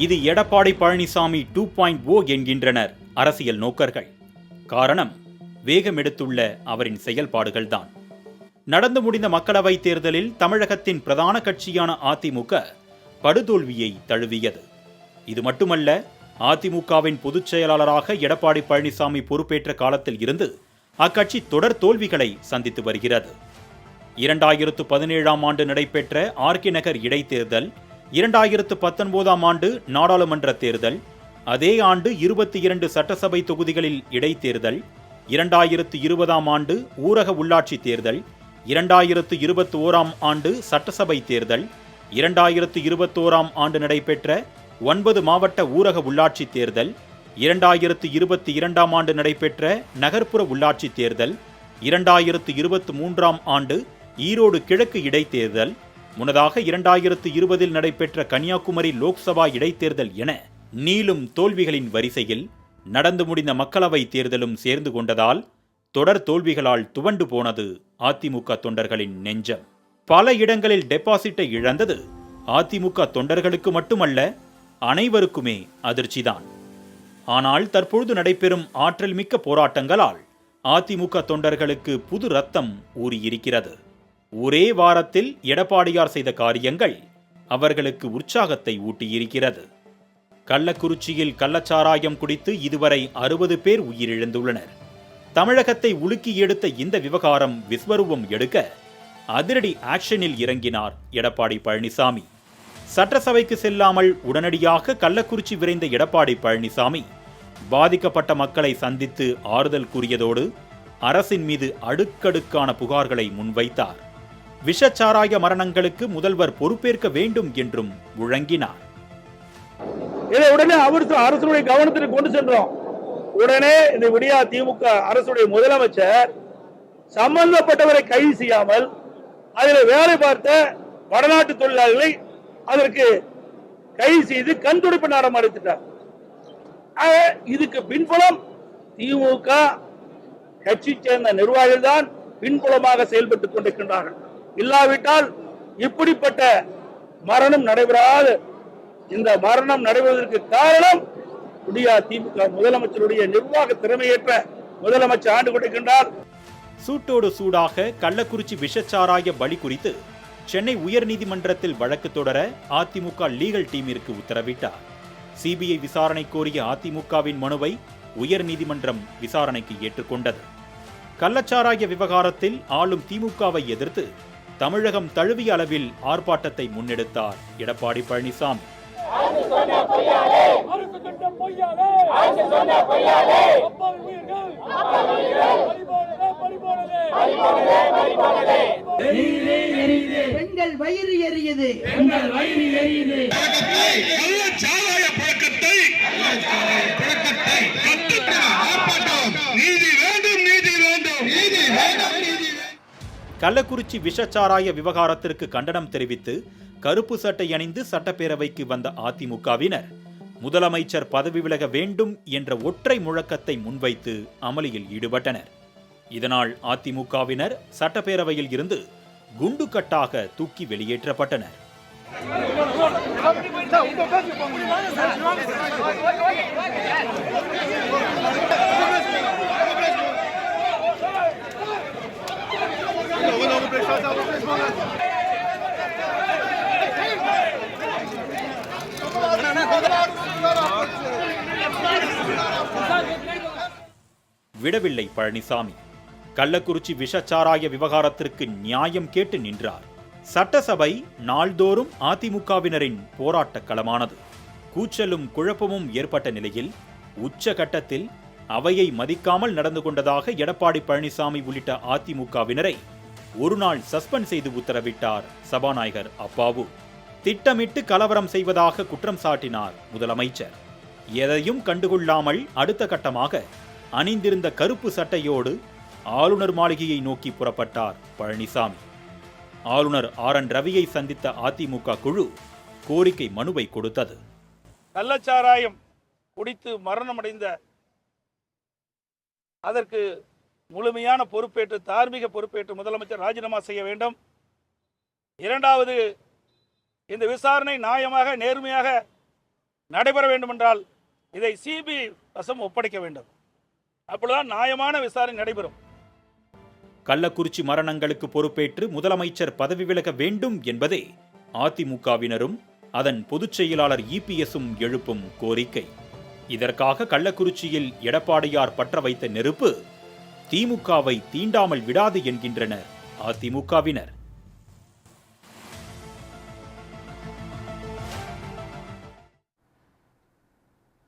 இது எடப்பாடி பழனிசாமி 2.0 என்கின்றனர் அரசியல் நோக்கர்கள். காரணம், வேகமெடுத்துள்ள அவரின் செயல்பாடுகள்தான். நடந்து முடிந்த மக்களவைத் தேர்தலில் தமிழகத்தின் பிரதான கட்சியான அதிமுக படுதோல்வியை தழுவியது. இது மட்டுமல்ல, அதிமுகவின் பொதுச் செயலாளராக எடப்பாடி பழனிசாமி பொறுப்பேற்ற காலத்தில் இருந்து அக்கட்சி தொடர் தோல்விகளை சந்தித்து வருகிறது. 2017ஆம் ஆண்டு நடைபெற்ற ஆர்கே நகர் இடைத்தேர்தல், 2019ஆம் ஆண்டு நாடாளுமன்ற தேர்தல், அதே ஆண்டு 22 சட்டசபை தொகுதிகளில் இடைத்தேர்தல், 2020ஆம் ஆண்டு ஊரக உள்ளாட்சி தேர்தல், 2021ஆம் ஆண்டு சட்டசபை தேர்தல், 2021ஆம் ஆண்டு நடைபெற்ற 9 மாவட்ட ஊரக உள்ளாட்சி தேர்தல், 2022ஆம் ஆண்டு நடைபெற்ற நகர்ப்புற உள்ளாட்சி தேர்தல், 2023ஆம் ஆண்டு ஈரோடு கிழக்கு இடைத்தேர்தல், முன்னதாக 2020இல் நடைபெற்ற கன்னியாகுமரி லோக்சபா இடைத்தேர்தல் என நீளும் தோல்விகளின் வரிசையில் நடந்து முடிந்த மக்களவை தேர்தலும் சேர்ந்து கொண்டதால் தொடர் தோல்விகளால் துவண்டு போனது அதிமுக தொண்டர்களின் நெஞ்சம். பல இடங்களில் டெபாசிட்டை இழந்தது அதிமுக தொண்டர்களுக்கு மட்டுமல்ல, அனைவருக்குமே அதிர்ச்சிதான். ஆனால் தற்பொழுது நடைபெறும் ஆற்றல் மிக்க போராட்டங்களால் அதிமுக தொண்டர்களுக்கு புது ரத்தம் ஊறியிருக்கிறது. ஒரே வாரத்தில் எடப்பாடியார் செய்த காரியங்கள் அவர்களுக்கு உற்சாகத்தை ஊட்டியிருக்கிறது. கள்ளக்குறிச்சியில் கள்ளச்சாராயம் குடித்து இதுவரை 60 பேர் உயிரிழந்துள்ளனர். தமிழகத்தை உலுக்கி எடுத்த இந்த விவகாரம் விஸ்வரூபம் எடுக்க அதிரடி ஆக்ஷனில் இறங்கினார் எடப்பாடி பழனிசாமி. சட்டசபைக்கு செல்லாமல் உடனடியாக கள்ளக்குறிச்சி விரைந்த எடப்பாடி பழனிசாமி பாதிக்கப்பட்ட மக்களை சந்தித்து ஆறுதல் கூறியதோடு அரசின் மீது அடுக்கடுக்கான புகார்களை முன்வைத்தார். விஷச்சாராய மரணங்களுக்கு முதல்வர் பொறுப்பேற்க வேண்டும் என்றும் முழங்கினார். இதை உடனே அரசுடைய கவனத்திற்கு கொண்டு சென்றோம். உடனே இந்த விடியா திமுக அரசுடைய முதலமைச்சர் சம்பந்தப்பட்டவரை கைது செய்யாமல் அதில் வேலை பார்த்த வடநாட்டு தொழிலாளர்களை அதற்கு கைது செய்து கண் துடைப்பு நாடகம் நடத்திட்டார். இதுக்கு பின்புலம் திமுக கட்சி சேர்ந்த நிர்வாகிகள் தான் பின்புலமாக செயல்பட்டுக் கொண்டிருக்கின்றார்கள். இல்லாவிட்டால் இப்படிப்பட்ட மரணம் நடைபெறாது. இந்த மரணம் நடைபெறுவதற்கு காரணம் விடியா திமுக முதலமைச்சருடைய நிர்வாக திறமையேற்ற முதலமைச்சர் ஆண்டு கொண்டிருக்கின்றார். சூட்டோடு சூடாக கள்ளக்குறிச்சி விஷச்சாராய பலி குறித்து சென்னை உயர்நீதிமன்றத்தில் வழக்கு தொடர அதிமுக லீகல் டீமிற்கு உத்தரவிட்டார். சிபிஐ விசாரணை கோரிய அதிமுகவின் மனுவை உயர்நீதிமன்றம் விசாரணைக்கு ஏற்றுக்கொண்டது. கள்ளச்சாராய விவகாரத்தில் ஆளும் திமுகவை எதிர்த்து தமிழகம் தழுவிய அளவில் ஆர்ப்பாட்டத்தை முன்னெடுத்தார் எடப்பாடி பழனிசாமி. பெண்கள் வயிறு எரியுது, கள்ளக்குறிச்சி விஷச்சாராய விவகாரத்திற்கு கண்டனம் தெரிவித்து கருப்பு சட்டை அணிந்து சட்டப்பேரவைக்கு வந்த அதிமுகவினர் முதலமைச்சர் பதவி விலக வேண்டும் என்ற ஒற்றை முழக்கத்தை முன்வைத்து அமளியில் ஈடுபட்டனர். இதனால் அதிமுகவினர் சட்டப்பேரவையில் இருந்து குண்டுக்கட்டாக தூக்கி வெளியேற்றப்பட்டனர். விடவில்லை பழனிசாமி. கள்ளக்குறிச்சி விஷச்சாராய விவகாரத்திற்கு நியாயம் கேட்டு நின்றார். சட்டசபை நாள்தோறும் அதிமுகவினரின் போராட்ட களமானது. கூச்சலும் குழப்பமும் ஏற்பட்ட நிலையில் உச்சகட்டத்தில் அவையை மதிக்காமல் நடந்து கொண்டதாக எடப்பாடி பழனிசாமி உள்ளிட்ட அதிமுகவினரை ஒரு நாள் சஸ்பெண்ட் செய்து உத்தரவிட்டார் சபாநாயகர் அப்பாவு. திட்டமிட்டு கலவரம் செய்வதாக குற்றம் சாட்டினார் முதலமைச்சர். எதையும் கண்டுகொள்ளாமல் அடுத்த கட்டமாக அணிந்திருந்த கருப்பு சட்டையோடு ஆளுநர் மாளிகையை நோக்கி புறப்பட்டார் பழனிசாமி. ஆளுநர் RN ரவியை சந்தித்த அதிமுக குழு கோரிக்கை மனுவை கொடுத்தது. கள்ளச்சாராயம் குடித்து மரணமடைந்த அதற்கு முழுமையான பொறுப்பேற்று தார்மீக பொறுப்பேற்று முதலமைச்சர் ராஜினாமா செய்ய வேண்டும். இரண்டாவது, இந்த விசாரணை நியாயமாக நேர்மையாக நடைபெற வேண்டுமென்றால் இதை சிபிஐ வசம் ஒப்படைக்க வேண்டும். அப்பொழுதுதான் நியாயமான விசாரணை நடைபெறும். கள்ளக்குறிச்சி மரணங்களுக்கு பொறுப்பேற்று முதலமைச்சர் பதவி விலக வேண்டும் என்பதே அதிமுகவினரும் அதன் பொதுச் செயலாளர் இபிஎஸும் எழுப்பும் கோரிக்கை. இதற்காக கள்ளக்குறிச்சியில் எடப்பாடியார் பற்ற வைத்த நெருப்பு திமுகவை தீண்டாமல் விடாது என்கின்றனர் அதிமுகவினர்.